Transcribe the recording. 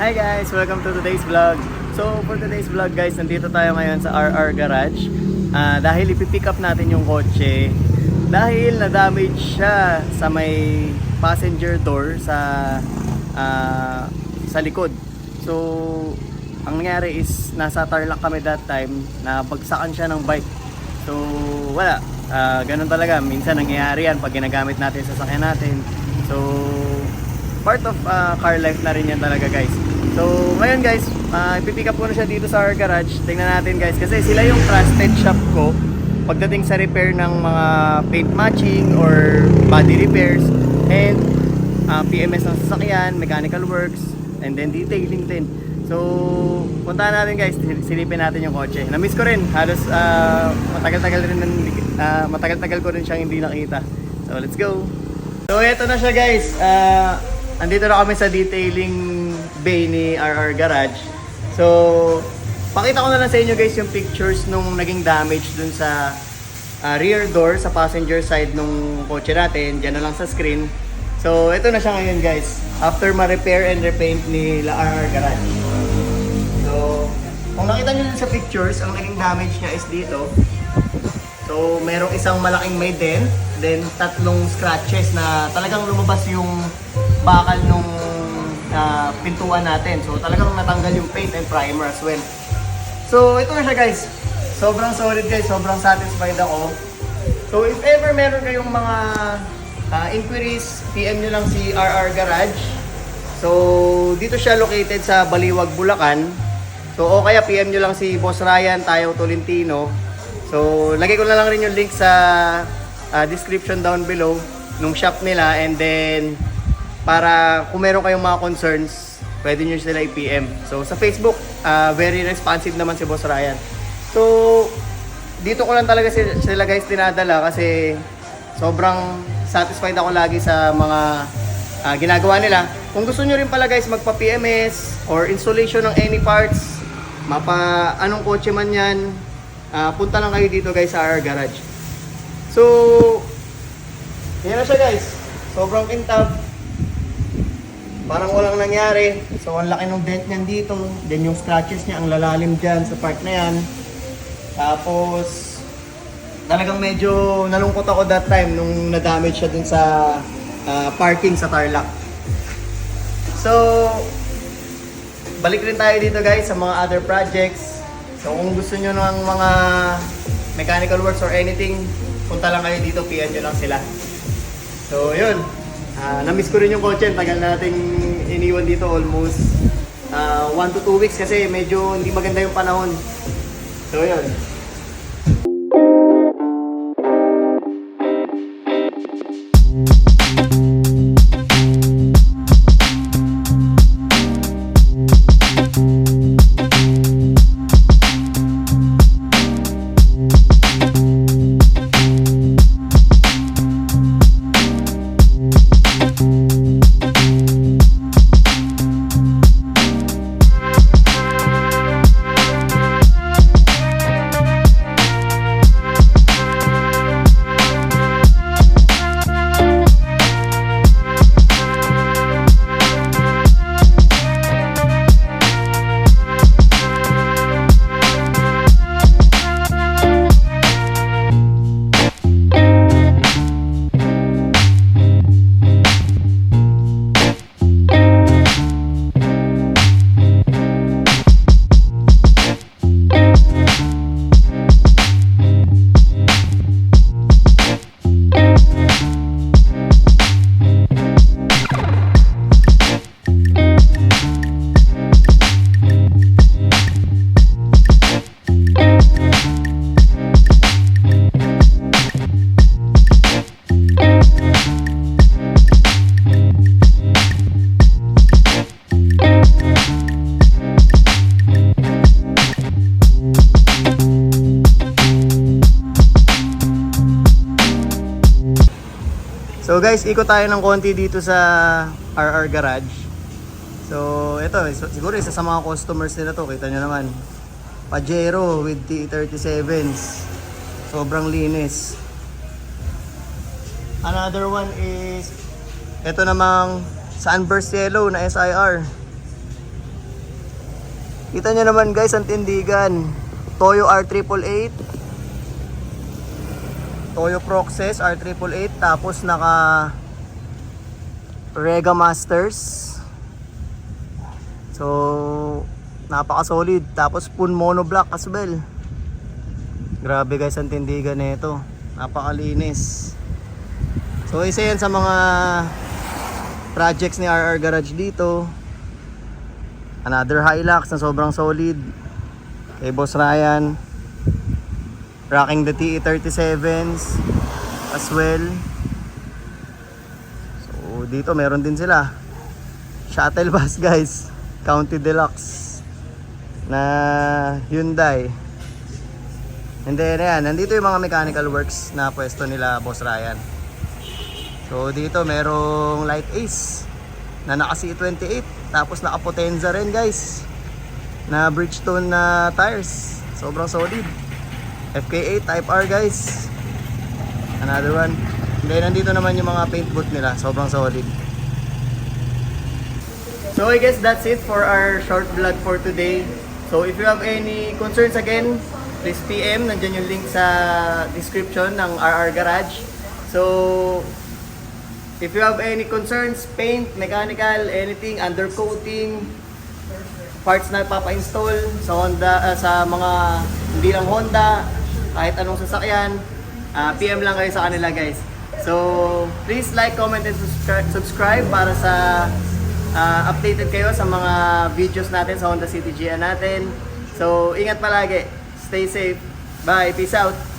Hi guys! Welcome to today's vlog. So for today's vlog guys, nandito tayo ngayon sa RR Garage. Dahil ipipick up natin yung kotse. Dahil na-damage siya sa may passenger door sa likod. So ang nangyari is nasa Tarlac kami that time, na bagsakan siya ng bike. So wala, ganun talaga. Minsan nangyayari yan pag ginagamit natin sa sasakyan natin. So part of car life na rin yan talaga guys. So ngayon guys, ipipick up ko na siya dito sa our garage. Tingnan natin guys, kasi sila yung trusted shop ko pagdating sa repair ng mga paint matching or body repairs and PMS ng sasakyan, mechanical works, and then detailing din. So puntahan natin guys, silipin natin yung kotse. Na-miss ko rin, halos matagal-tagal ko rin siyang hindi nakita. So let's go. So eto na siya guys. Andito na kami sa detailing bay ni RR Garage. So, pakita ko na lang sa inyo guys yung pictures nung naging damage dun sa rear door sa passenger side nung kotse natin. Diyan na lang sa screen. So, ito na siya ngayon guys. After ma-repair and repaint ni RR Garage. So, kung nakita nyo dun sa pictures, ang naging damage niya is dito. So, merong isang malaking may dent, then tatlong scratches na talagang lumabas yung bakal nung pintuan natin. So, talagang natanggal yung paint and primer as well. So, ito na siya guys. Sobrang solid guys, sobrang satisfied ako. So, if ever meron kayong mga inquiries, PM nyo lang si RR Garage. So, dito siya located sa Baliwag, Bulacan. So, o kaya PM nyo lang si Boss Ryan Tayo Tolentino. So, lagay ko na lang rin yung link sa description down below nung shop nila, and then para kung meron kayong mga concerns, pwede nyo sila i-PM. So, sa Facebook, very responsive naman si Boss Ryan. So, dito ko lang talaga sila guys dinadala kasi sobrang satisfied ako lagi sa mga ginagawa nila. Kung gusto nyo rin pala guys magpa-PMS or installation ng any parts, anong kotse man yan, punta lang kayo dito guys sa RR Garage. So, yan na siya guys. Sobrang kintab. Parang walang nangyari. So, ang laki ng dent niyan dito. Then yung scratches niya, ang lalalim dyan sa part na yan. Tapos, talagang medyo nalungkot ako that time nung na-damage siya dun sa parking sa Tarlac. So, balik rin tayo dito guys sa mga other projects. So, kung gusto nyo ng mga mechanical works or anything, punta lang kayo dito, PM nyo lang sila. So, yun. Na-miss ko rin yung kotse. Tagal nating iniwan dito, almost 1 to 2 weeks kasi medyo hindi maganda yung panahon. So, yun. So guys, ikot tayo ng konti dito sa RR Garage. So ito, siguro isa sa mga customers nila to, kita nyo naman. Pajero with T37s. Sobrang linis. Another one is ito namang sunburst yellow na SIR. Kita nyo naman guys, ang tindigan. Toyo R888. Toyo Proxes R888. Tapos naka Rega Masters. So, napaka-solid. Tapos Pun Monoblock as well. Grabe guys ang tindigan nito. Napakalinis. So, isa yan sa mga projects ni RR Garage dito. Another Hilux na sobrang solid. Kay Boss Ryan. Rocking the TE37s as well. So, dito meron din sila. Shuttle bus guys. County Deluxe na Hyundai. And then ayan, nandito yung mga mechanical works na pwesto nila Boss Ryan. So dito merong Light Ace na naka C28, tapos naka Potenza rin guys, na Bridgestone na tires. Sobrang solid. FK8 Type R guys. Another one. And then nandito naman yung mga paint booth nila. Sobrang solid. So I guess that's it for our short vlog for today. So if you have any concerns again, please PM. Nandyan yung link sa description ng RR Garage. So if you have any concerns, paint, mechanical, anything, undercoating, parts na papa-install sa Honda, sa mga hindi lang Honda, kahit anong sasakyan, PM lang kayo sa kanila guys. So please like, comment, and subscribe para sa updated kayo sa mga videos natin sa Honda City GR natin. So, ingat palagi. Stay safe. Bye. Peace out.